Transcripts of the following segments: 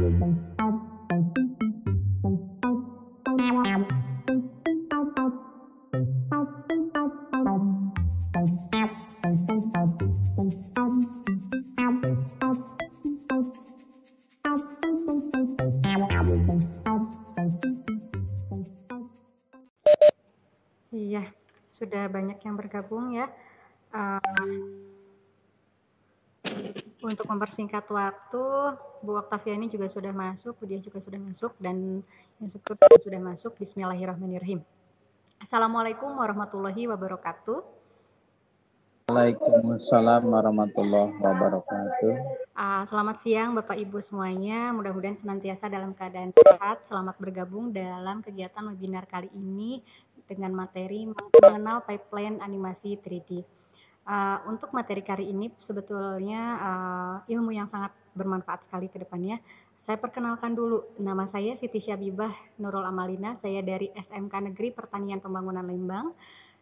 Iya, sudah banyak yang bergabung ya. Untuk mempersingkat waktu, Bu Oktaviani juga sudah masuk, Bu Diah juga sudah masuk, dan yang satu juga sudah masuk. Bismillahirrahmanirrahim. Assalamualaikum warahmatullahi wabarakatuh. Waalaikumsalam warahmatullahi wabarakatuh. Selamat siang Bapak Ibu semuanya, mudah-mudahan senantiasa dalam keadaan sehat. Selamat bergabung dalam kegiatan webinar kali ini dengan materi mengenal pipeline animasi 3D. Untuk materi kali ini sebetulnya ilmu yang sangat bermanfaat sekali ke depannya. Saya perkenalkan dulu, nama saya Siti Syabibah Nurul Amalina, saya dari SMK Negeri Pertanian Pembangunan Lembang,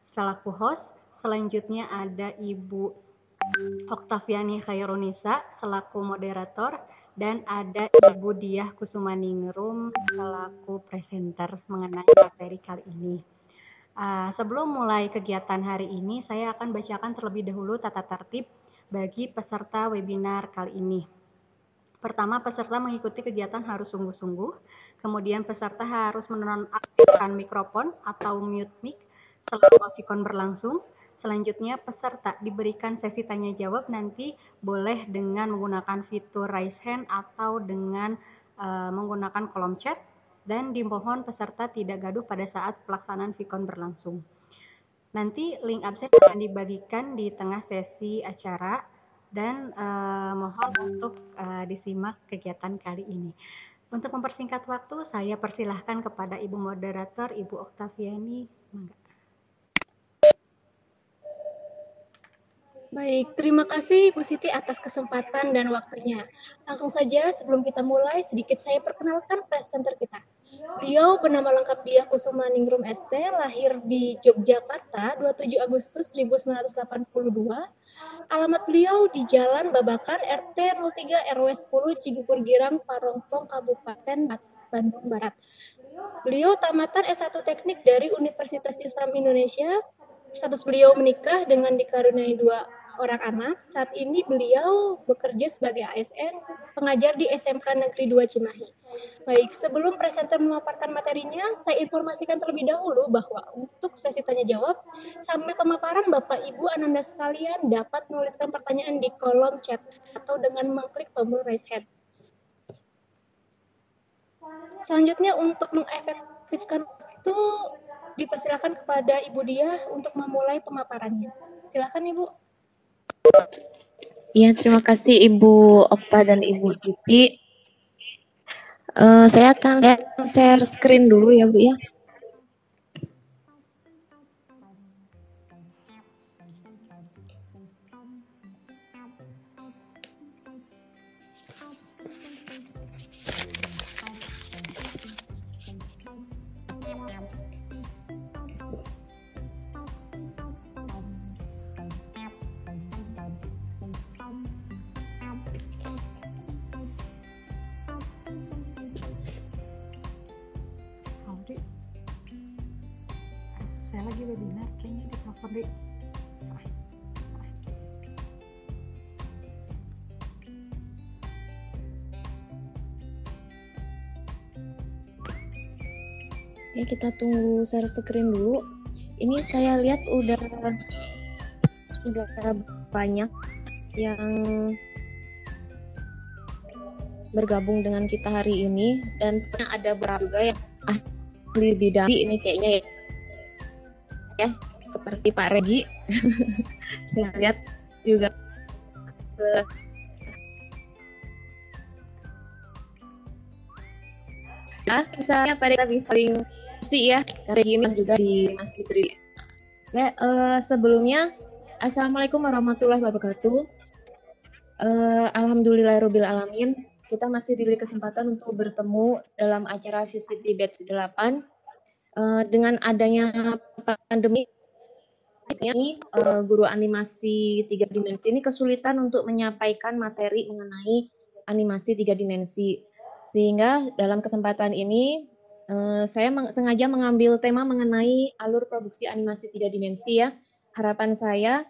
selaku host. Selanjutnya ada Ibu Oktaviani Khairunisa selaku moderator, dan ada Ibu Diah Kusumaningrum selaku presenter mengenai materi kali ini. Sebelum mulai kegiatan hari ini, saya akan bacakan terlebih dahulu tata tertib bagi peserta webinar kali ini. Pertama, peserta mengikuti kegiatan harus sungguh-sungguh. Kemudian peserta harus menonaktifkan mikrofon atau mute mic selama Vicon berlangsung. Selanjutnya, peserta diberikan sesi tanya jawab, nanti boleh dengan menggunakan fitur raise hand atau dengan menggunakan kolom chat. Dan dimohon peserta tidak gaduh pada saat pelaksanaan Vicon berlangsung. Nanti link absen akan dibagikan di tengah sesi acara, dan mohon untuk disimak kegiatan kali ini. Untuk mempersingkat waktu, saya persilahkan kepada Ibu Moderator, Ibu Oktaviani. Baik, terima kasih Bu Siti atas kesempatan dan waktunya. Langsung saja sebelum kita mulai, sedikit saya perkenalkan presenter kita. Beliau bernama lengkap Diah Kusumaningrum ST, lahir di Yogyakarta 27 Agustus 1982. Alamat beliau di Jalan Babakan RT 03 RW 10 Cigugur Girang, Parongpong, Kabupaten Bandung Barat. Beliau tamatan S1 Teknik dari Universitas Islam Indonesia. Status beliau menikah dengan dikaruniai 2 orang anak. Saat ini beliau bekerja sebagai ASN, pengajar di SMK Negeri 2 Cimahi. Baik, sebelum presenter memaparkan materinya, saya informasikan terlebih dahulu bahwa untuk sesi tanya jawab, sambil pemaparan Bapak Ibu Ananda sekalian dapat menuliskan pertanyaan di kolom chat atau dengan mengklik tombol raise hand. Selanjutnya untuk mengefektifkan itu, dipersilakan kepada Ibu Diah untuk memulai pemaparannya. Silakan Ibu. Ya, terima kasih Ibu Okta dan Ibu Siti. Saya akan share screen dulu ya Bu ya. Saya lagi webinar, kayaknya ditelepon deh. Oke, kita tunggu share screen dulu. Ini saya lihat sudah banyak yang bergabung dengan kita hari ini, dan sebenarnya ada beberapa juga yang ahli bidang ini kayaknya ya, seperti Pak Regi. Saya lihat juga misalnya pada kita bisa diskusi ya, Regi ini juga di Mas Fitri. Ya, sebelumnya Assalamualaikum warahmatullahi wabarakatuh. Alhamdulillahirabbil alamin, kita masih diberi kesempatan untuk bertemu dalam acara VCT Batch 8. Dengan adanya pandemi ini, guru animasi 3 dimensi ini kesulitan untuk menyampaikan materi mengenai animasi 3 dimensi. Sehingga dalam kesempatan ini saya sengaja mengambil tema mengenai alur produksi animasi 3 dimensi ya. Harapan saya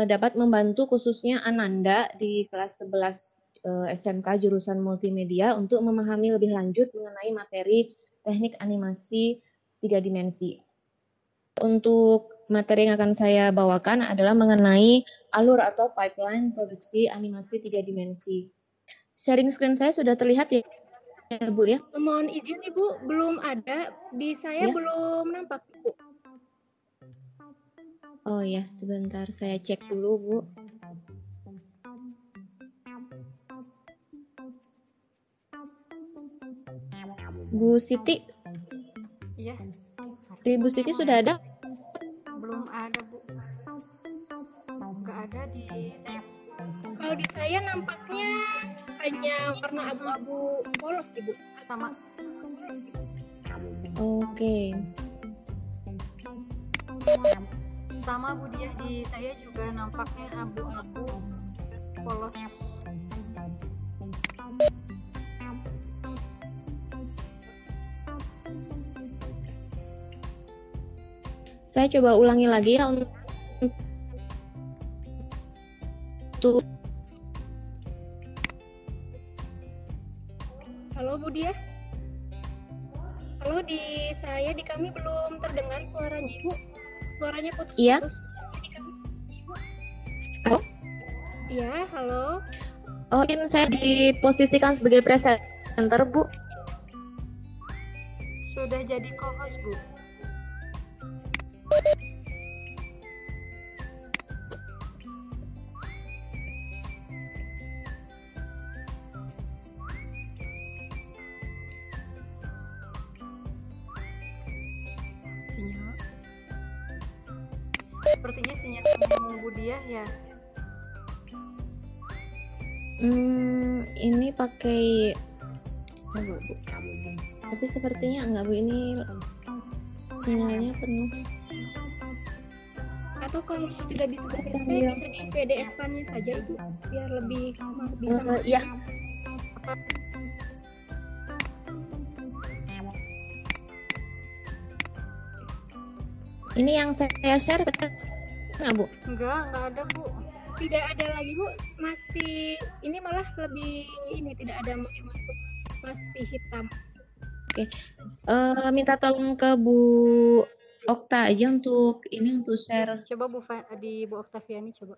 dapat membantu khususnya Ananda di kelas 11 SMK jurusan multimedia untuk memahami lebih lanjut mengenai materi teknik animasi 3 dimensi. Untuk materi yang akan saya bawakan adalah mengenai alur atau pipeline produksi animasi 3 dimensi. Sharing screen saya sudah terlihat ya, Bu ya? Mohon izin Ibu, belum ada. Di saya Ya. belum nampak, Bu. Oh ya, sebentar saya cek dulu, Bu. Bu Siti, Iya. Bu Siti sudah ada? Belum ada, Bu. Nggak ada di saya. Kalau di saya nampaknya hanya warna abu-abu polos, Ibu. Sama. Oke. Sama Bu Diah, di saya juga nampaknya abu-abu polos. Saya coba ulangi lagi ya untuk Halo Bu Diah. Halo, di kami belum terdengar suaranya Ibu. Suaranya putus-putus. Iya. Di kami, Ibu. Halo? Iya, halo. Oh, ini saya diposisikan sebagai presenter, Bu. Sudah jadi co-host, Bu. Sinyal. Sepertinya sinyal Bu Diah ya. Ini pakai tapi sepertinya enggak, Bu. Ini sinyalnya penuh. Atau kalau tidak bisa bekerja, Sambil- bisa di PDF-kannya saja Ibu, biar lebih bisa masuk. Iya. Ini yang saya share betul nggak, Bu? Enggak ada, Bu. Tidak ada lagi Bu, masih ini malah lebih ini, tidak ada yang masuk, masih hitam. Minta tolong ke Bu Okta aja untuk share. Coba di Bu Oktaviani coba.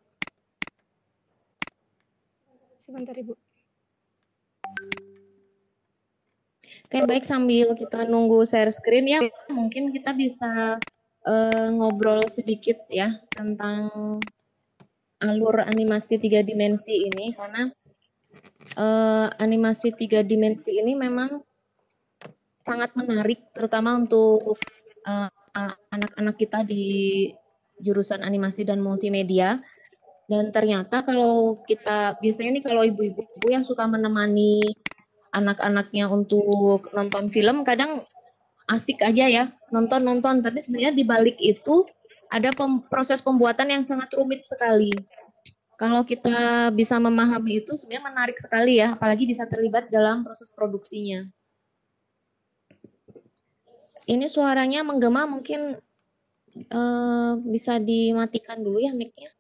Sebentar Ibu. Oke, baik, sambil kita nunggu share screen ya, mungkin kita bisa ngobrol sedikit ya tentang alur animasi 3 dimensi ini, karena animasi 3 dimensi ini memang sangat menarik, terutama untuk anak-anak kita di jurusan animasi dan multimedia. Dan ternyata kalau kita, biasanya nih kalau ibu-ibu yang suka menemani anak-anaknya untuk nonton film, kadang asik aja ya nonton, tapi sebenarnya di balik itu ada proses pembuatan yang sangat rumit sekali. Kalau kita bisa memahami itu sebenarnya menarik sekali ya, apalagi bisa terlibat dalam proses produksinya. Ini suaranya menggema, mungkin bisa dimatikan dulu ya mic-nya.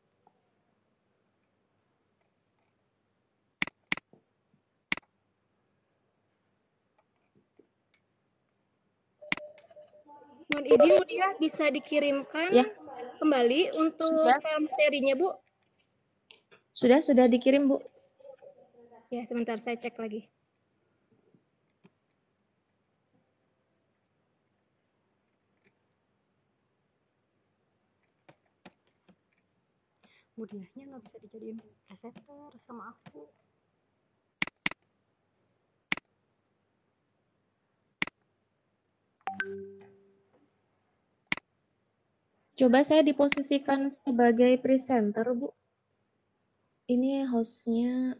Mohon izin Bu Dia, bisa dikirimkan Ya. kembali untuk Sudah. file materinya Bu. Sudah dikirim, Bu. Ya, sebentar saya cek lagi. Bu Diahnya nggak bisa dijadiin presenter sama aku. Coba saya diposisikan sebagai presenter, Bu. Ini hostnya.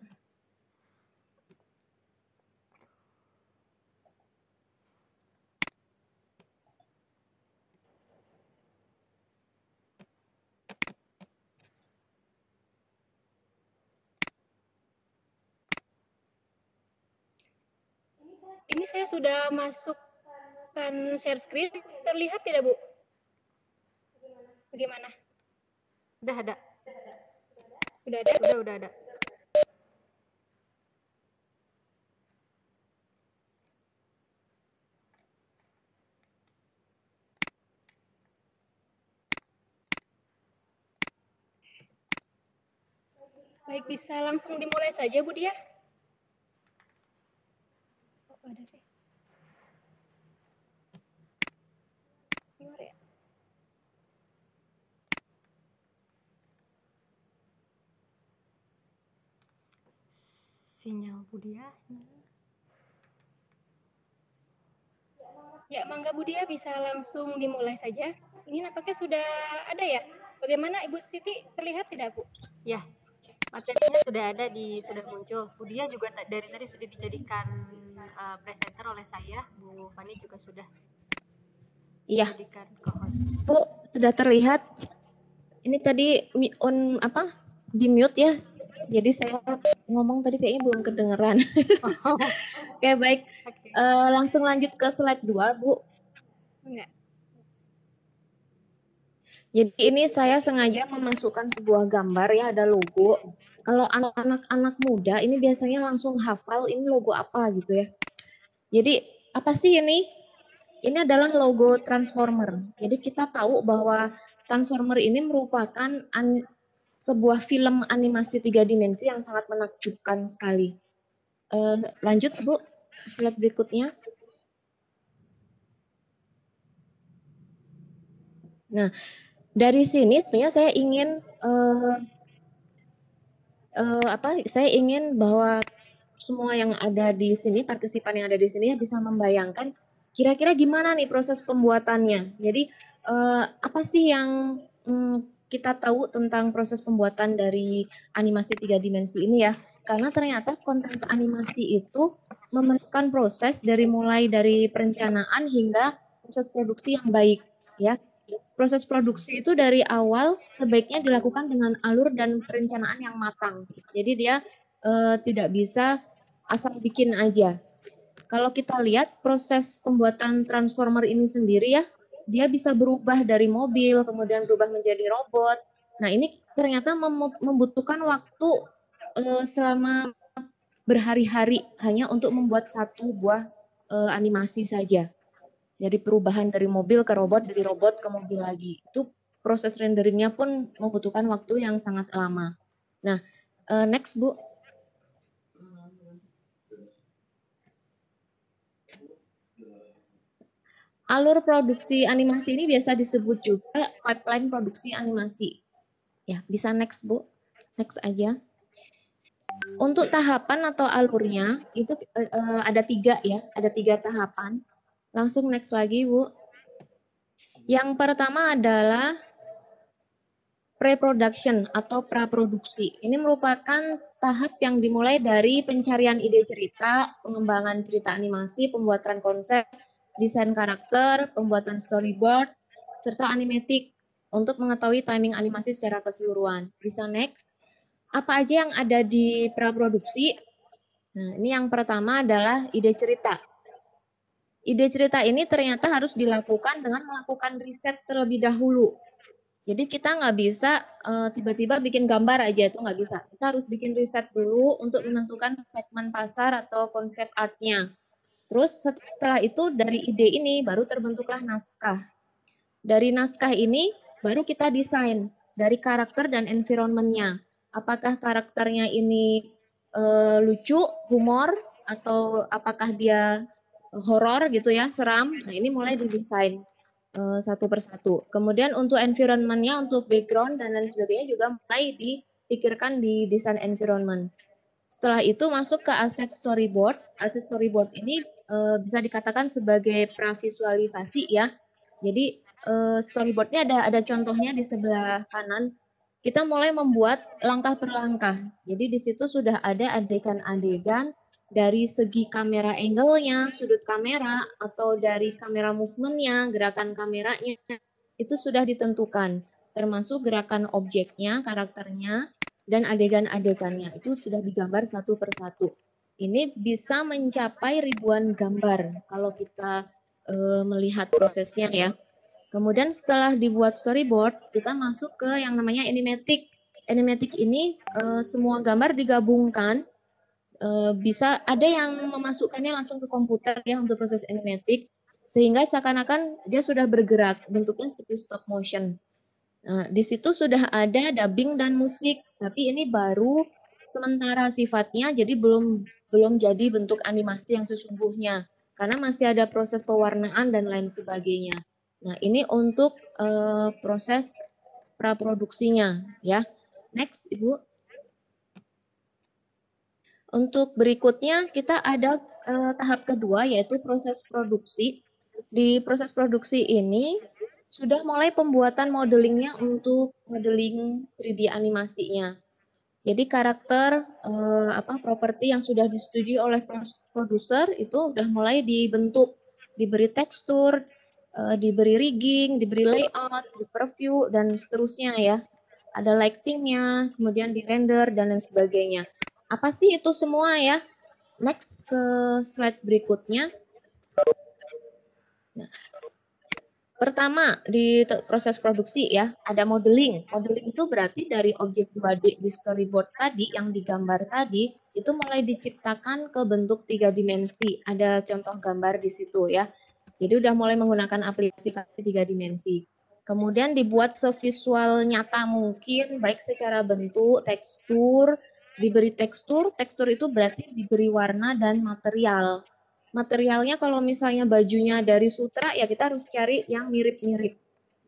Ini saya sudah masukkan share screen. Terlihat tidak, Bu? Bagaimana? Udah ada. Sudah ada? Udah ada. Baik, bisa langsung dimulai saja, Bu Dia. Oh, ada sih. Keluar ya. Sinyal Budia. Ya, Mangga Bu Dia bisa langsung dimulai saja. Ini nampaknya sudah ada ya. Bagaimana Ibu Siti, terlihat tidak, Bu? Ya, materinya sudah ada sudah muncul. Budia juga dari tadi sudah dijadikan presenter oleh saya. Bu Fani juga sudah Iya, dijadikan co-host. Bu, sudah terlihat. Ini tadi di mute ya. Jadi saya ngomong tadi kayaknya belum kedengeran. Oke, baik. Oke. Langsung lanjut ke slide 2, Bu. Enggak. Jadi ini saya sengaja memasukkan sebuah gambar ya, ada logo. Kalau anak-anak muda ini biasanya langsung hafal ini logo apa gitu ya. Jadi apa sih ini? Ini adalah logo Transformer. Jadi kita tahu bahwa Transformer ini merupakan sebuah film animasi 3 dimensi yang sangat menakjubkan sekali. Lanjut Bu, slide berikutnya. Nah, dari sini sebenarnya saya ingin saya ingin bahwa semua yang ada di sini, partisipan yang ada di sini bisa membayangkan kira-kira gimana nih proses pembuatannya. Jadi apa sih yang kita tahu tentang proses pembuatan dari animasi 3 dimensi ini ya? Karena ternyata konten animasi itu memerlukan proses mulai dari perencanaan hingga proses produksi yang baik ya. Proses produksi itu dari awal sebaiknya dilakukan dengan alur dan perencanaan yang matang. Jadi dia tidak bisa asal bikin aja. Kalau kita lihat proses pembuatan transformer ini sendiri ya, dia bisa berubah dari mobil, kemudian berubah menjadi robot. Nah ini ternyata membutuhkan waktu selama berhari-hari hanya untuk membuat satu buah animasi saja. Dari perubahan dari mobil ke robot, dari robot ke mobil lagi. Itu proses renderingnya pun membutuhkan waktu yang sangat lama. Nah, next Bu. Alur produksi animasi ini biasa disebut juga pipeline produksi animasi. Ya, bisa next Bu. Next aja. Untuk tahapan atau alurnya itu ada 3 ya, ada 3 tahapan. Langsung next lagi Bu. Yang pertama adalah pre-production atau praproduksi. Ini merupakan tahap yang dimulai dari pencarian ide cerita, pengembangan cerita animasi, pembuatan konsep, desain karakter, pembuatan storyboard, serta animatic untuk mengetahui timing animasi secara keseluruhan. Bisa next. Apa aja yang ada di praproduksi? Nah, ini yang pertama adalah ide cerita. Ide cerita ini ternyata harus dilakukan dengan melakukan riset terlebih dahulu. Jadi kita nggak bisa tiba-tiba bikin gambar aja, itu nggak bisa. Kita harus bikin riset dulu untuk menentukan segmen pasar atau konsep artnya. Terus setelah itu dari ide ini baru terbentuklah naskah. Dari naskah ini baru kita desain dari karakter dan environment-nya. Apakah karakternya ini lucu, humor, atau apakah dia horor gitu ya, seram. Nah ini mulai didesain satu persatu. Kemudian untuk environment-nya, untuk background dan lain sebagainya juga mulai dipikirkan di desain environment. Setelah itu masuk ke aset storyboard. Aset storyboard ini bisa dikatakan sebagai pravisualisasi ya. Jadi storyboardnya ada contohnya di sebelah kanan. Kita mulai membuat langkah per langkah. Jadi di situ sudah ada adegan-adegan dari segi kamera angle-nya, sudut kamera, atau dari kamera movement-nya, gerakan kameranya, itu sudah ditentukan. Termasuk gerakan objeknya, karakternya, dan adegan-adegannya. Itu sudah digambar satu persatu. ini bisa mencapai ribuan gambar kalau kita melihat prosesnya ya. Kemudian setelah dibuat storyboard, kita masuk ke yang namanya animatic. Animatic ini semua gambar digabungkan. Bisa ada yang memasukkannya langsung ke komputer ya untuk proses animatic, sehingga seakan-akan dia sudah bergerak, bentuknya seperti stop motion. Nah, di situ sudah ada dubbing dan musik, tapi ini baru sementara sifatnya, jadi belum jadi bentuk animasi yang sesungguhnya, karena masih ada proses pewarnaan dan lain sebagainya. Nah, ini untuk proses praproduksinya ya. Next, Ibu. Untuk berikutnya kita ada tahap kedua yaitu proses produksi. Di proses produksi ini sudah mulai pembuatan modelingnya untuk modeling 3D animasinya. Jadi karakter properti yang sudah disetujui oleh produser itu sudah mulai dibentuk, diberi tekstur, diberi rigging, diberi layout, di preview dan seterusnya ya. Ada lightingnya, kemudian di render dan lain sebagainya. Apa sih itu semua ya? Next ke slide berikutnya. Nah, pertama di proses produksi ya, ada modeling. Modeling itu berarti dari objek 2D di storyboard tadi yang digambar tadi itu mulai diciptakan ke bentuk 3 dimensi. Ada contoh gambar di situ ya. Jadi udah mulai menggunakan aplikasi 3 dimensi. Kemudian dibuat sevisual nyata mungkin, baik secara bentuk, tekstur, diberi tekstur itu berarti diberi warna dan material. Materialnya kalau misalnya bajunya dari sutra ya kita harus cari yang mirip-mirip.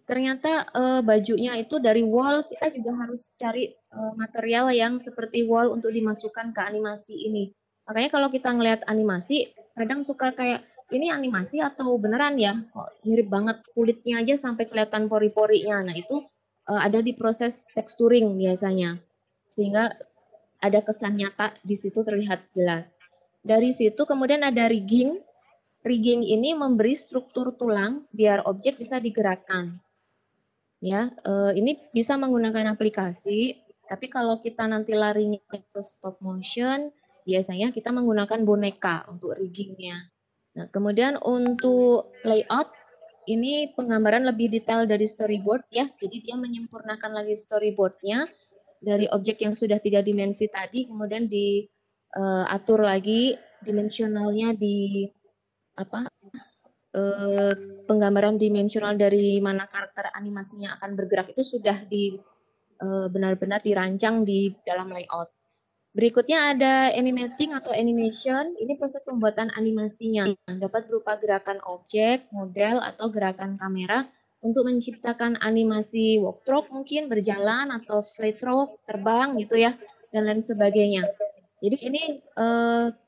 Ternyata bajunya itu dari wool, kita juga harus cari material yang seperti wool untuk dimasukkan ke animasi ini. Makanya kalau kita ngelihat animasi, kadang suka kayak ini animasi atau beneran ya? Kok mirip banget kulitnya aja sampai kelihatan pori-porinya. Nah itu ada di proses texturing biasanya, sehingga ada kesan nyata di situ terlihat jelas. Dari situ kemudian ada rigging. Rigging ini memberi struktur tulang biar objek bisa digerakkan. Ya, ini bisa menggunakan aplikasi, tapi kalau kita nanti larinya ke stop motion, biasanya kita menggunakan boneka untuk riggingnya. Nah, kemudian untuk layout, ini penggambaran lebih detail dari storyboard ya, jadi dia menyempurnakan lagi storyboardnya dari objek yang sudah 3 dimensi tadi, kemudian diatur lagi dimensionalnya di penggambaran dimensional dari mana karakter animasinya akan bergerak itu sudah benar-benar dirancang di dalam layout. Berikutnya ada animating atau animation. Ini proses pembuatan animasinya. Dapat berupa gerakan objek, model, atau gerakan kamera untuk menciptakan animasi walk stroke mungkin berjalan atau fly stroke, terbang gitu ya, dan lain sebagainya. Jadi ini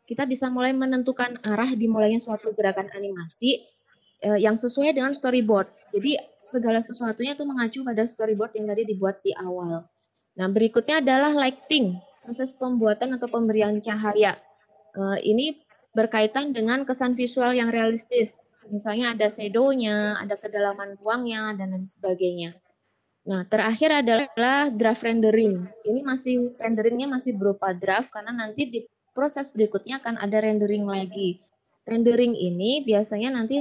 kita bisa mulai menentukan arah dimulainya suatu gerakan animasi yang sesuai dengan storyboard. Jadi segala sesuatunya itu mengacu pada storyboard yang tadi dibuat di awal. Nah, berikutnya adalah lighting, proses pembuatan atau pemberian cahaya. Ini berkaitan dengan kesan visual yang realistis. Misalnya ada shadow-nya, ada kedalaman ruangnya, dan lain sebagainya. Nah, terakhir adalah draft rendering. Ini renderingnya masih berupa draft karena nanti di proses berikutnya akan ada rendering lagi. Rendering ini biasanya nanti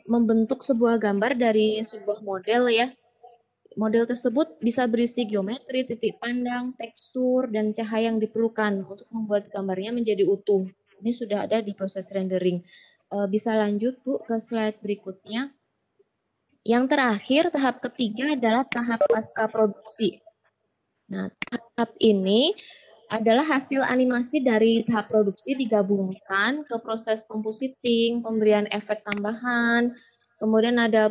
membentuk sebuah gambar dari sebuah model ya. Model tersebut bisa berisi geometri, titik pandang, tekstur, dan cahaya yang diperlukan untuk membuat gambarnya menjadi utuh. Ini sudah ada di proses rendering. Bisa lanjut Bu ke slide berikutnya. Yang terakhir, tahap ketiga adalah tahap pasca produksi. Nah, tahap ini adalah hasil animasi dari tahap produksi digabungkan ke proses compositing, pemberian efek tambahan, kemudian ada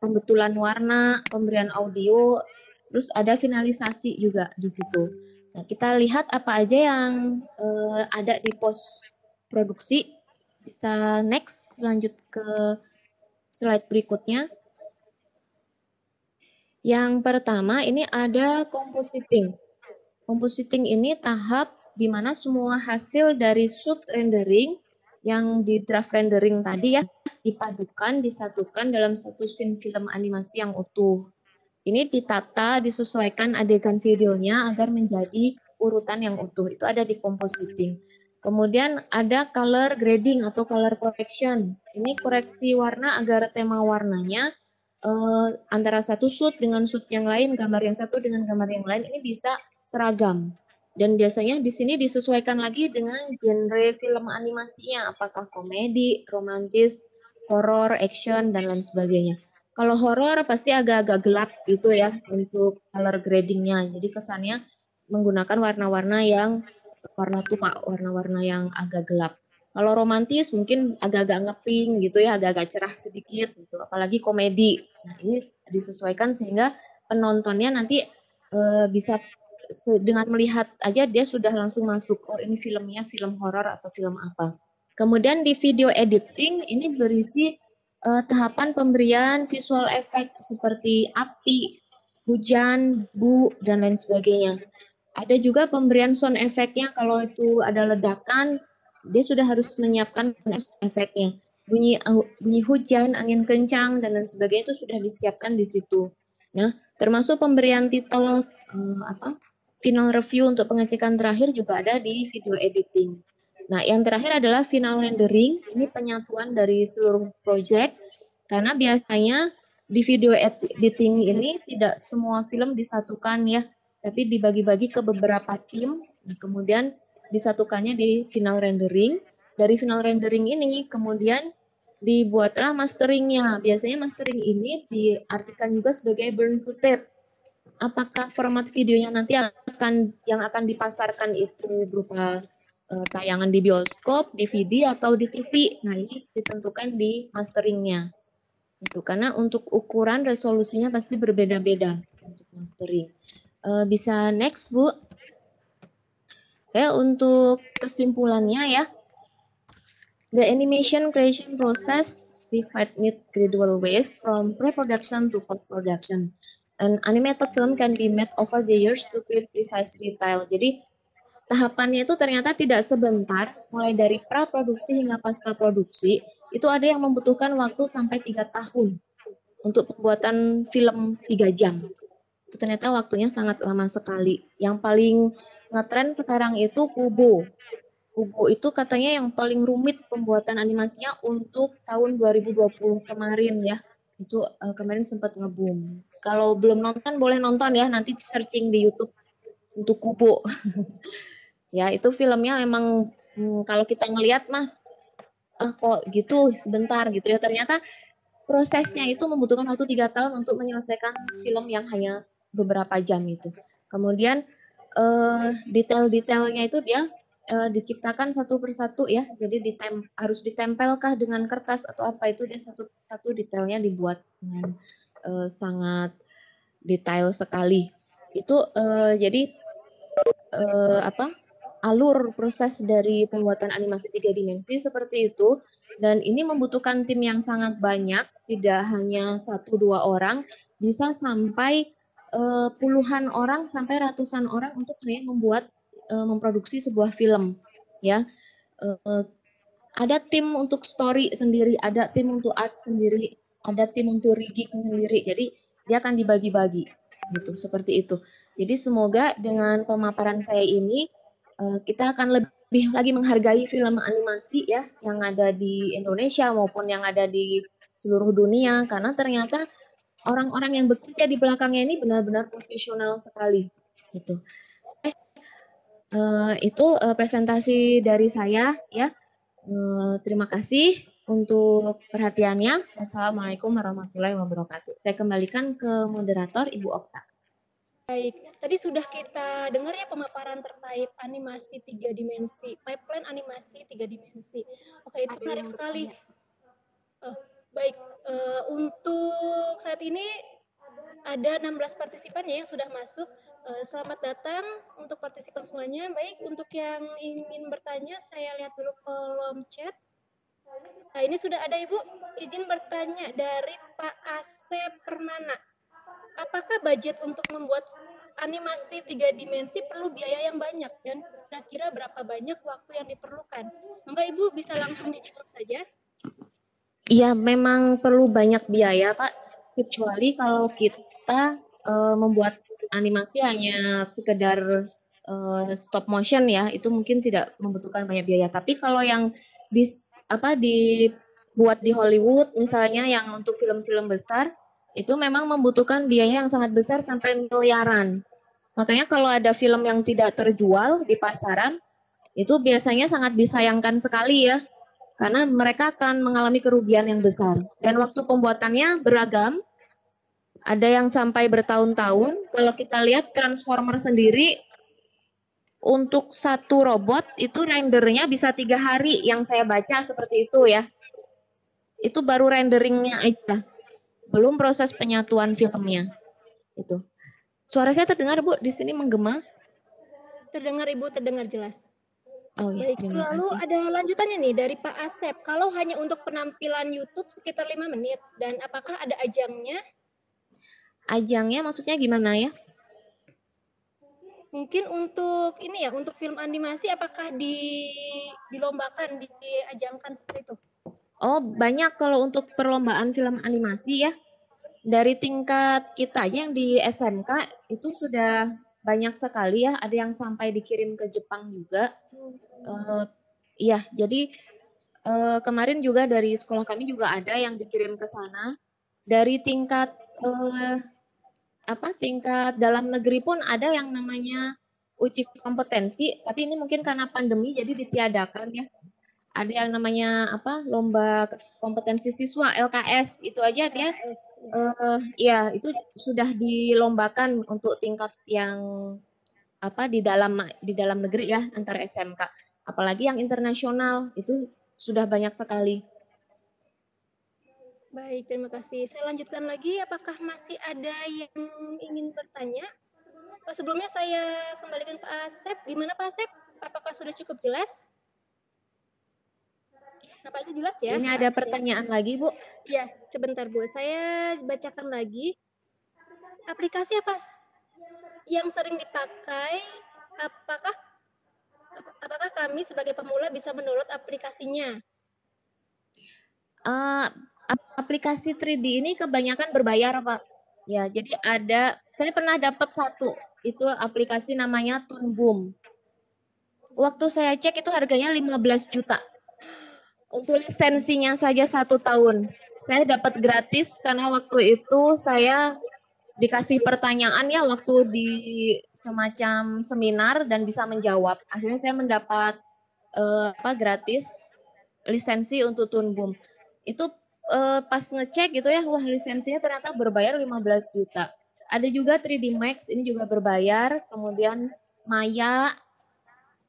pembetulan warna, pemberian audio, terus ada finalisasi juga di situ. Nah, kita lihat apa aja yang ada di post produksi. Bisa next, lanjut ke slide berikutnya. Yang pertama ini ada compositing. Compositing ini tahap di mana semua hasil dari shoot rendering yang di draft rendering tadi ya dipadukan, disatukan dalam satu scene film animasi yang utuh. Ini ditata, disesuaikan adegan videonya agar menjadi urutan yang utuh. Itu ada di compositing. Kemudian ada color grading atau color correction. Ini koreksi warna agar tema warnanya antara satu shoot dengan shoot yang lain, gambar yang satu dengan gambar yang lain ini bisa seragam. Dan biasanya di sini disesuaikan lagi dengan genre film animasinya, apakah komedi, romantis, horor, action, dan lain sebagainya. Kalau horor pasti agak-agak gelap gitu ya untuk color gradingnya. Jadi kesannya menggunakan warna-warna yang warna tua, warna-warna yang agak gelap. Kalau romantis mungkin agak-agak ngepink gitu ya, agak-agak cerah sedikit gitu. Apalagi komedi. Nah, ini disesuaikan sehingga penontonnya nanti bisa dengan melihat aja dia sudah langsung masuk, oh ini filmnya film horor atau film apa. Kemudian di video editing ini berisi tahapan pemberian visual effect seperti api, hujan, bu, dan lain sebagainya. Ada juga pemberian sound effect-nya kalau itu ada ledakan, dia sudah harus menyiapkan efeknya. Bunyi hujan, angin kencang, dan lain sebagainya itu sudah disiapkan di situ. Nah, termasuk pemberian titel final review untuk pengecekan terakhir juga ada di video editing. Nah, yang terakhir adalah final rendering. Ini penyatuan dari seluruh project. Karena biasanya di video editing ini tidak semua film disatukan ya, tapi dibagi-bagi ke beberapa tim. Nah, kemudian disatukannya di final rendering. Dari final rendering ini kemudian dibuatlah masteringnya. Biasanya mastering ini diartikan juga sebagai burn to tape. Apakah format videonya nanti yang akan dipasarkan itu berupa tayangan di bioskop, DVD, atau di TV. Nah, ini ditentukan di masteringnya. Itu karena untuk ukuran resolusinya pasti berbeda-beda untuk mastering. Bisa next, Bu. Oke, untuk kesimpulannya ya. The animation creation process required need gradual ways from pre-production to post-production. An animated film can be made over the years to create precise detail. Jadi tahapannya itu ternyata tidak sebentar, mulai dari pra-produksi hingga pasca produksi, itu ada yang membutuhkan waktu sampai 3 tahun untuk pembuatan film 3 jam. Itu ternyata waktunya sangat lama sekali. Yang paling ngetren sekarang itu Kubo. Kubo itu katanya yang paling rumit pembuatan animasinya untuk tahun 2020 kemarin ya. Itu kemarin sempat nge-boom. Kalau belum nonton boleh nonton ya, nanti searching di YouTube untuk Kubo. Ya, itu filmnya memang kalau kita ngelihat Mas, kok gitu sebentar gitu ya. Ternyata prosesnya itu membutuhkan waktu 3 tahun untuk menyelesaikan film yang hanya beberapa jam itu. Kemudian detail-detailnya itu dia diciptakan satu persatu ya. Jadi harus ditempelkah dengan kertas atau apa, itu dia satu-satu detailnya dibuat dengan sangat detail sekali. Itu jadi alur proses dari pembuatan animasi 3 dimensi seperti itu, dan ini membutuhkan tim yang sangat banyak, tidak hanya 1-2 orang, bisa sampai puluhan orang sampai ratusan orang untuk saya memproduksi sebuah film ya. Ada tim untuk story sendiri, ada tim untuk art sendiri, ada tim untuk rigging sendiri, jadi dia akan dibagi-bagi gitu, seperti itu. Jadi semoga dengan pemaparan saya ini kita akan lebih lagi menghargai film animasi ya yang ada di Indonesia maupun yang ada di seluruh dunia, karena ternyata orang-orang yang bekerja di belakangnya ini benar-benar profesional sekali gitu. Itu presentasi dari saya ya. Terima kasih untuk perhatiannya. Wassalamualaikum warahmatullahi wabarakatuh. Saya kembalikan ke moderator Ibu Okta. Baik, tadi sudah kita dengar ya pemaparan terkait animasi 3 dimensi, pipeline animasi 3 dimensi. Oke, itu menarik sekali. Baik, untuk saat ini ada 16 partisipan ya yang sudah masuk. Selamat datang untuk partisipan semuanya. Baik, untuk yang ingin bertanya, saya lihat dulu kolom chat. Nah, ini sudah ada Ibu. Izin bertanya dari Pak Asep Permana. Apakah budget untuk membuat animasi 3 dimensi perlu biaya yang banyak, dan kira-kira berapa banyak waktu yang diperlukan? Monggo Ibu bisa langsung dijawab saja. Iya, memang perlu banyak biaya, Pak. Kecuali kalau kita membuat animasi hanya sekedar stop motion ya, itu mungkin tidak membutuhkan banyak biaya. Tapi kalau yang dibuat di Hollywood misalnya yang untuk film-film besar, itu memang membutuhkan biaya yang sangat besar sampai miliaran. Makanya kalau ada film yang tidak terjual di pasaran, itu biasanya sangat disayangkan sekali ya, karena mereka akan mengalami kerugian yang besar. Dan waktu pembuatannya beragam, ada yang sampai bertahun-tahun. Kalau kita lihat Transformer sendiri, untuk satu robot itu rendernya bisa 3 hari, yang saya baca seperti itu ya. Itu baru renderingnya aja, belum proses penyatuan filmnya. Itu. Suara saya terdengar Bu di sini menggema? Terdengar Ibu, terdengar jelas. Oh ya, Baik, terima lalu kasih. ada lanjutannya nih dari Pak Asep. Kalau hanya untuk penampilan YouTube sekitar 5 menit, dan apakah ada ajangnya? Ajangnya maksudnya gimana ya? Mungkin untuk ini ya, untuk film animasi apakah dilombakan, diajangkan seperti itu? Oh, banyak kalau untuk perlombaan film animasi ya. Dari tingkat kita aja yang di SMK itu sudah banyak sekali ya. Ada yang sampai dikirim ke Jepang juga. Iya, jadi kemarin juga dari sekolah kami juga ada yang dikirim ke sana. Dari tingkat tingkat dalam negeri pun ada yang namanya uji kompetensi, tapi ini mungkin karena pandemi jadi ditiadakan ya. Ada yang namanya lomba kompetensi siswa LKS, itu aja dia ya itu sudah dilombakan untuk tingkat yang di dalam negeri ya, antar SMK. Apalagi yang internasional itu sudah banyak sekali. Baik, terima kasih. Saya lanjutkan lagi, apakah masih ada yang ingin bertanya? Sebelumnya saya kembalikan Pak Asep. Gimana Pak Asep? Apakah sudah cukup jelas? Nampaknya jelas ya? Ini ada pertanyaan lagi, Bu. Ya, sebentar Bu. Saya bacakan lagi. Aplikasi apa yang sering dipakai? Apakah kami sebagai pemula bisa mendownload aplikasinya? Aplikasi 3D ini kebanyakan berbayar, Pak. Ya, jadi saya pernah dapat satu, itu aplikasi namanya Toon Boom. Waktu saya cek itu harganya 15 juta. Untuk lisensinya saja 1 tahun. Saya dapat gratis karena waktu itu saya dikasih pertanyaan ya waktu di semacam seminar dan bisa menjawab. Akhirnya saya mendapat gratis lisensi untuk Toon Boom. Itu pas ngecek gitu ya, wah lisensinya ternyata berbayar 15 juta. Ada juga 3D Max, ini juga berbayar. Kemudian Maya,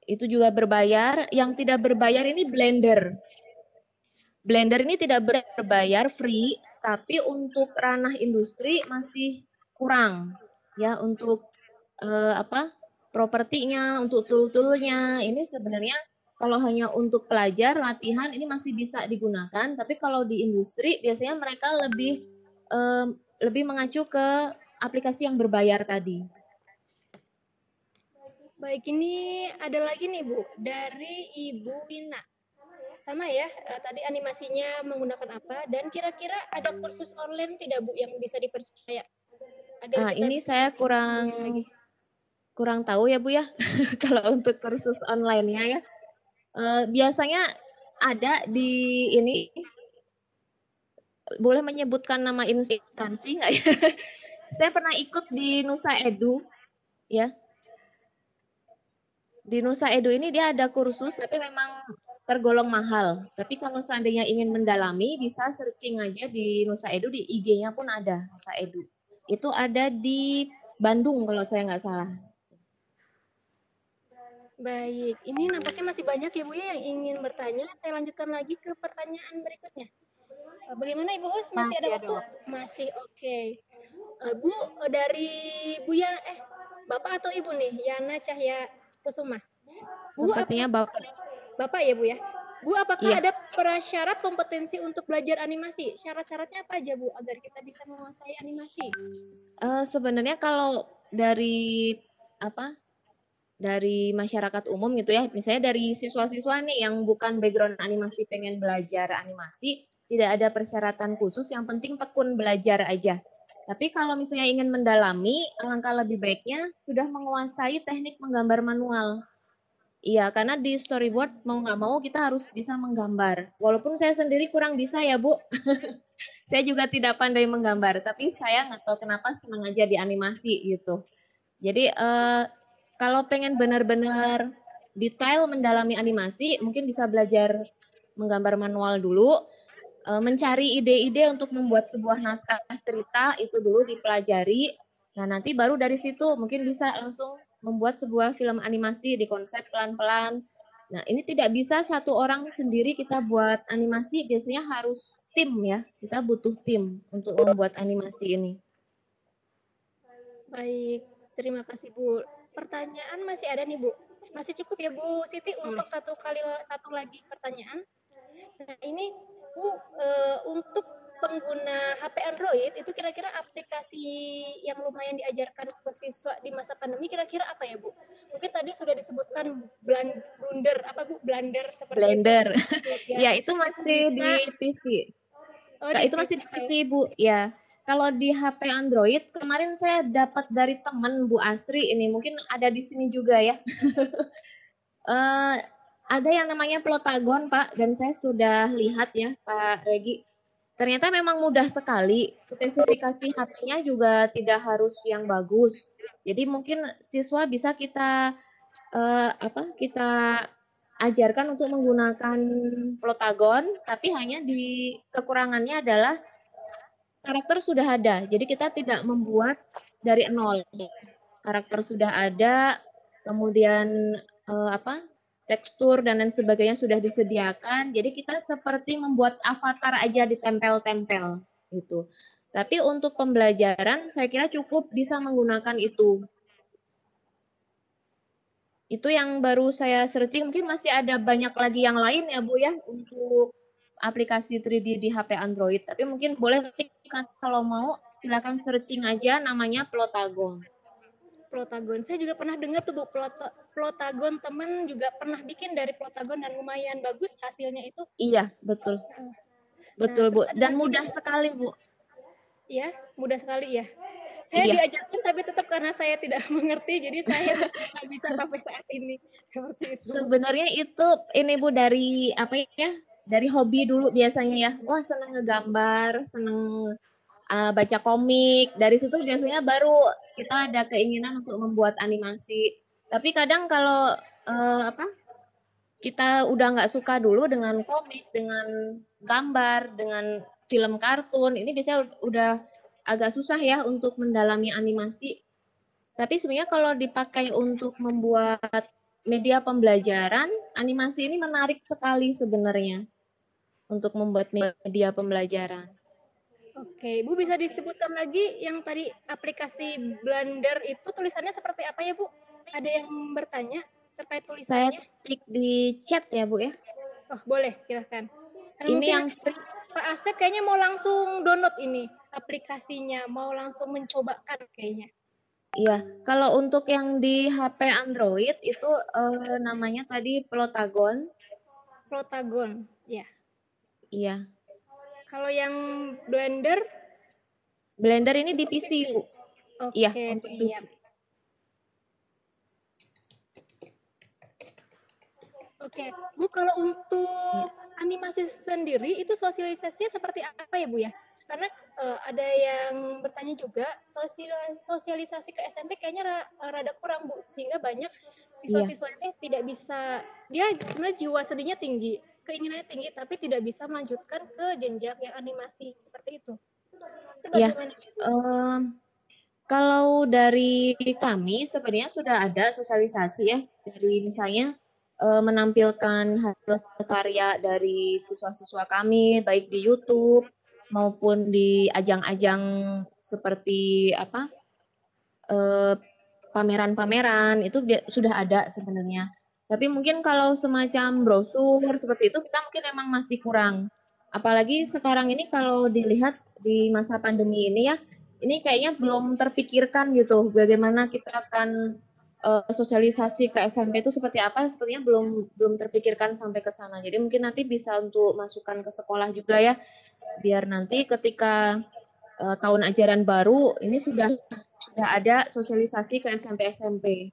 itu juga berbayar. Yang tidak berbayar ini Blender. Blender ini tidak berbayar, free, tapi untuk ranah industri masih kurang. Ya, untuk propertinya, untuk tool-toolnya, ini sebenarnya kalau hanya untuk pelajar, latihan, ini masih bisa digunakan. Tapi kalau di industri, biasanya mereka lebih mengacu ke aplikasi yang berbayar tadi. Baik, ini ada lagi nih Bu, dari Ibu Wina. Sama ya, tadi animasinya menggunakan apa, dan kira-kira ada kursus online tidak Bu yang bisa dipercaya? Ini saya kurang tahu ya Bu ya, kalau untuk kursus online-nya ya. Biasanya ada di ini, boleh menyebutkan nama instansi nggak ya? Saya pernah ikut di Nusa Edu, ya. Di Nusa Edu ini dia ada kursus, tapi memang tergolong mahal. Tapi kalau seandainya ingin mendalami, bisa searching aja di Nusa Edu, di IG-nya pun ada Nusa Edu. Itu ada di Bandung kalau saya nggak salah. Baik, ini nampaknya masih banyak ya Bu ya yang ingin bertanya. Saya lanjutkan lagi ke pertanyaan berikutnya. Bagaimana Ibu Hus? Masih ada waktu? Masih, oke. Bu, dari Bapak atau Ibu nih, Yana Cahya Kusuma. Bu, Sepertinya Bapak ya Bu ya. Bu, apakah iya. ada prasyarat kompetensi untuk belajar animasi? Syarat-syaratnya apa aja Bu agar kita bisa menguasai animasi? Sebenarnya kalau dari masyarakat umum gitu ya, misalnya dari siswa-siswa nih yang bukan background animasi pengen belajar animasi, tidak ada persyaratan khusus, yang penting tekun belajar aja. Tapi kalau misalnya ingin mendalami, alangkah lebih baiknya sudah menguasai teknik menggambar manual. Iya, karena di storyboard mau nggak mau kita harus bisa menggambar. Walaupun saya sendiri kurang bisa ya, Bu. Saya juga tidak pandai menggambar, tapi saya nggak tahu kenapa senang aja di animasi gitu. Jadi kalau pengen benar-benar detail mendalami animasi, mungkin bisa belajar menggambar manual dulu, mencari ide-ide untuk membuat sebuah naskah cerita itu dulu dipelajari. Nah, nanti baru dari situ mungkin bisa langsung membuat sebuah film animasi di konsep pelan-pelan. Nah, ini tidak bisa satu orang sendiri kita buat animasi, biasanya harus tim ya. Kita butuh tim untuk membuat animasi ini. Baik, terima kasih Bu. Pertanyaan masih ada nih Bu. Masih cukup ya Bu Siti untuk satu lagi pertanyaan. Nah ini Bu, untuk pengguna HP Android itu kira-kira aplikasi yang lumayan diajarkan ke siswa di masa pandemi kira-kira apa ya Bu? Mungkin tadi sudah disebutkan Blender seperti Blender. itu. Ya, itu masih bisa, di PC. oh, Kak, di itu masih di PC. PC, Bu. Ya. Kalau di HP Android, kemarin saya dapat dari teman Bu Asri ini, mungkin ada di sini juga ya. Ada yang namanya Plotagon, Pak, dan saya sudah lihat ya, Pak Regi. Ternyata memang mudah sekali. Spesifikasi HP-nya juga tidak harus yang bagus. Jadi mungkin siswa bisa kita kita ajarkan untuk menggunakan Plotagon, tapi hanya di kekurangannya adalah karakter sudah ada. Jadi kita tidak membuat dari nol. Karakter sudah ada, kemudian tekstur dan lain sebagainya sudah disediakan. Jadi kita seperti membuat avatar aja ditempel-tempel gitu. Tapi untuk pembelajaran saya kira cukup bisa menggunakan itu. Itu yang baru saya searching, mungkin masih ada banyak lagi yang lain ya Bu ya untuk aplikasi 3D di HP Android. Tapi mungkin boleh nanti kalau mau silakan searching aja namanya Plotagon. Plotagon. Saya juga pernah dengar tuh Bu, Plotagon, teman juga pernah bikin dari Plotagon dan lumayan bagus hasilnya itu. Iya, betul. Betul, Bu. Dan mudah sekali, Bu. Ya, mudah sekali ya. Saya diajarkan tapi tetap karena saya tidak mengerti, jadi saya tidak bisa sampai saat ini. Seperti itu. Sebenarnya itu ini Bu dari apa ya? Dari hobi dulu biasanya ya. Wah, seneng ngegambar, seneng baca komik. Dari situ biasanya baru kita ada keinginan untuk membuat animasi. Tapi kadang kalau kita udah nggak suka dulu dengan komik, dengan gambar, dengan film kartun, ini biasanya udah agak susah ya untuk mendalami animasi. Tapi sebenarnya kalau dipakai untuk membuat media pembelajaran, animasi ini menarik sekali sebenarnya untuk membuat media pembelajaran. Oke, Bu bisa disebutkan lagi yang tadi aplikasi Blender itu tulisannya seperti apa ya Bu? Ada yang bertanya terkait tulisannya? Saya klik di chat ya Bu ya. Oh boleh, silahkan. Karena ini mungkin yang free. Pak Asep kayaknya mau langsung download ini aplikasinya, mau langsung mencobakan kayaknya. Iya, kalau untuk yang di HP Android itu namanya tadi Plotagon. Plotagon, ya. Iya. Kalau yang Blender? Blender ini di PC, Bu. Oke, iya, untuk PC. Oke, Bu, kalau untuk animasi sendiri itu sosialisasinya seperti apa ya Bu ya? Karena ada yang bertanya juga sosialisasi ke SMP kayaknya rada kurang Bu, sehingga banyak siswa-siswanya tidak bisa, dia sebenarnya jiwa seninya tinggi, keinginannya tinggi, tapi tidak bisa melanjutkan ke jenjang yang animasi seperti itu. Iya. Kalau dari kami sebenarnya sudah ada sosialisasi ya, dari misalnya menampilkan hasil karya dari siswa-siswa kami baik di YouTube maupun di ajang-ajang seperti pameran-pameran itu sudah ada sebenarnya. Tapi mungkin kalau semacam brosur seperti itu kita mungkin memang masih kurang. Apalagi sekarang ini kalau dilihat di masa pandemi ini ya, ini kayaknya belum terpikirkan gitu bagaimana kita akan sosialisasi ke SMP itu seperti apa, sepertinya belum terpikirkan sampai ke sana. Jadi mungkin nanti bisa untuk masukkan ke sekolah juga ya, biar nanti ketika tahun ajaran baru ini sudah ada sosialisasi ke SMP SMP.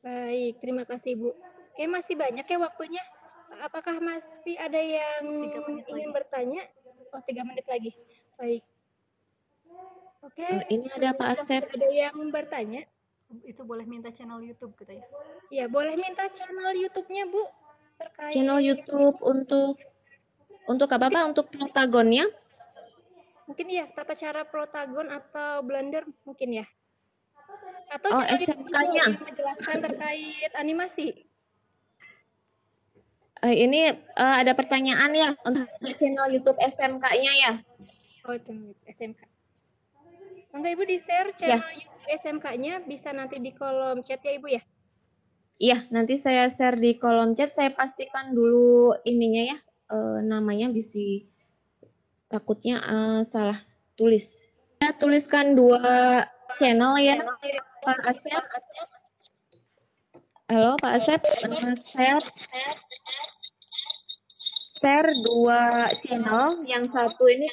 Baik, terima kasih Bu. Oke, masih banyak ya waktunya. Apakah masih ada yang 3 menit ingin lagi. bertanya? Oh, 3 menit lagi. Baik. Oke, Ini ada Pak sudah Asep. tidak ada yang bertanya? Itu boleh minta channel YouTube katanya. Ya, boleh minta channel YouTube-nya Bu terkait Channel YouTube untuk apa Pak? Untuk protagonnya? mungkin ya tata cara Plotagon atau Blender mungkin ya. Atau Oh, channel YouTube SMK-nya. yang menjelaskan terkait animasi. Ini ada pertanyaan ya untuk channel YouTube SMK-nya ya. Oh, channel YouTube SMK. Mangga Ibu di-share channel YouTube SMK-nya, bisa nanti di kolom chat ya Ibu ya. Iya, nanti saya share di kolom chat. Saya pastikan dulu ininya ya, namanya bisa takutnya salah tulis. Saya tuliskan 2 channel ya, Pak Asep. Halo Pak Asep, saya share 2 channel. Yang satu ini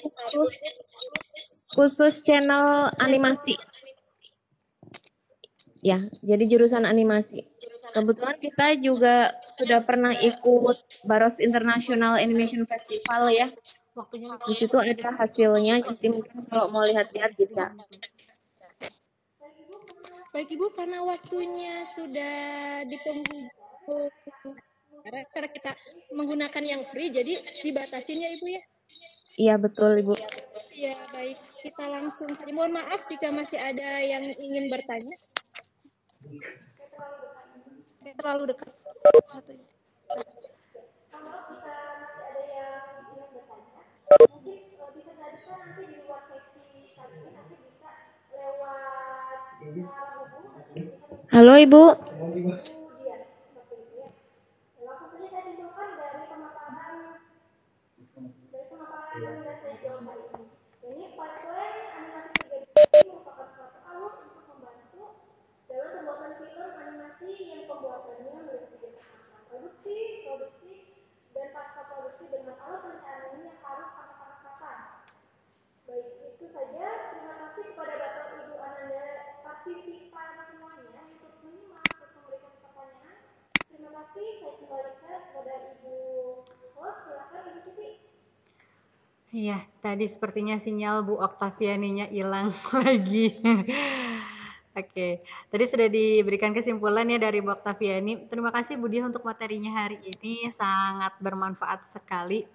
khusus channel animasi. Ya, jadi jurusan animasi. Kebetulan kita juga sudah pernah ikut Baros International Animation Festival ya. Waktunya Di situ ada hasilnya, jadi mungkin kalau mau lihat-lihat bisa. Baik Ibu, karena waktunya sudah di penghujung, karena kita menggunakan yang free, jadi dibatasin ya Ibu ya. Iya betul Ibu. Ya baik, kita langsung saja. Mohon maaf jika masih ada yang ingin bertanya. Terlalu dekat. Satu. Halo Ibu. Iya, tadi sepertinya sinyal Bu Oktavianinya hilang lagi. Oke, tadi sudah diberikan kesimpulan ya dari Bu Oktaviani. Terima kasih Bu Dia untuk materinya hari ini, sangat bermanfaat sekali.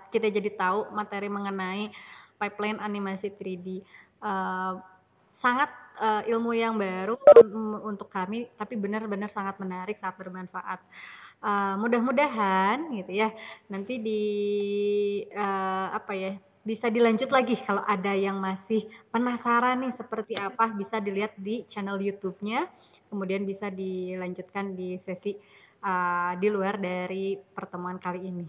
Kita jadi tahu materi mengenai pipeline animasi 3D. Sangat ilmu yang baru untuk kami, tapi benar-benar sangat menarik, sangat bermanfaat. Mudah-mudahan gitu ya nanti bisa dilanjut lagi kalau ada yang masih penasaran nih seperti apa, bisa dilihat di channel YouTube-nya, kemudian bisa dilanjutkan di sesi di luar dari pertemuan kali ini.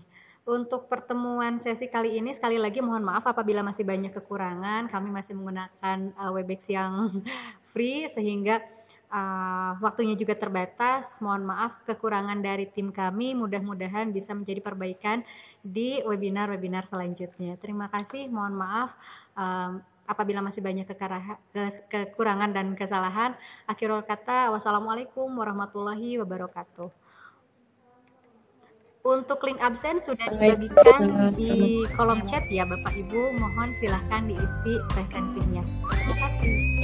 Untuk pertemuan sesi kali ini sekali lagi mohon maaf apabila masih banyak kekurangan, kami masih menggunakan Webex yang free sehingga waktunya juga terbatas. Mohon maaf kekurangan dari tim kami, mudah-mudahan bisa menjadi perbaikan di webinar-webinar selanjutnya. Terima kasih, mohon maaf apabila masih banyak kekurangan dan kesalahan. Akhirul kata, wassalamualaikum warahmatullahi wabarakatuh. Untuk link absen sudah dibagikan di kolom chat ya Bapak Ibu, mohon silahkan diisi presensinya. Terima kasih.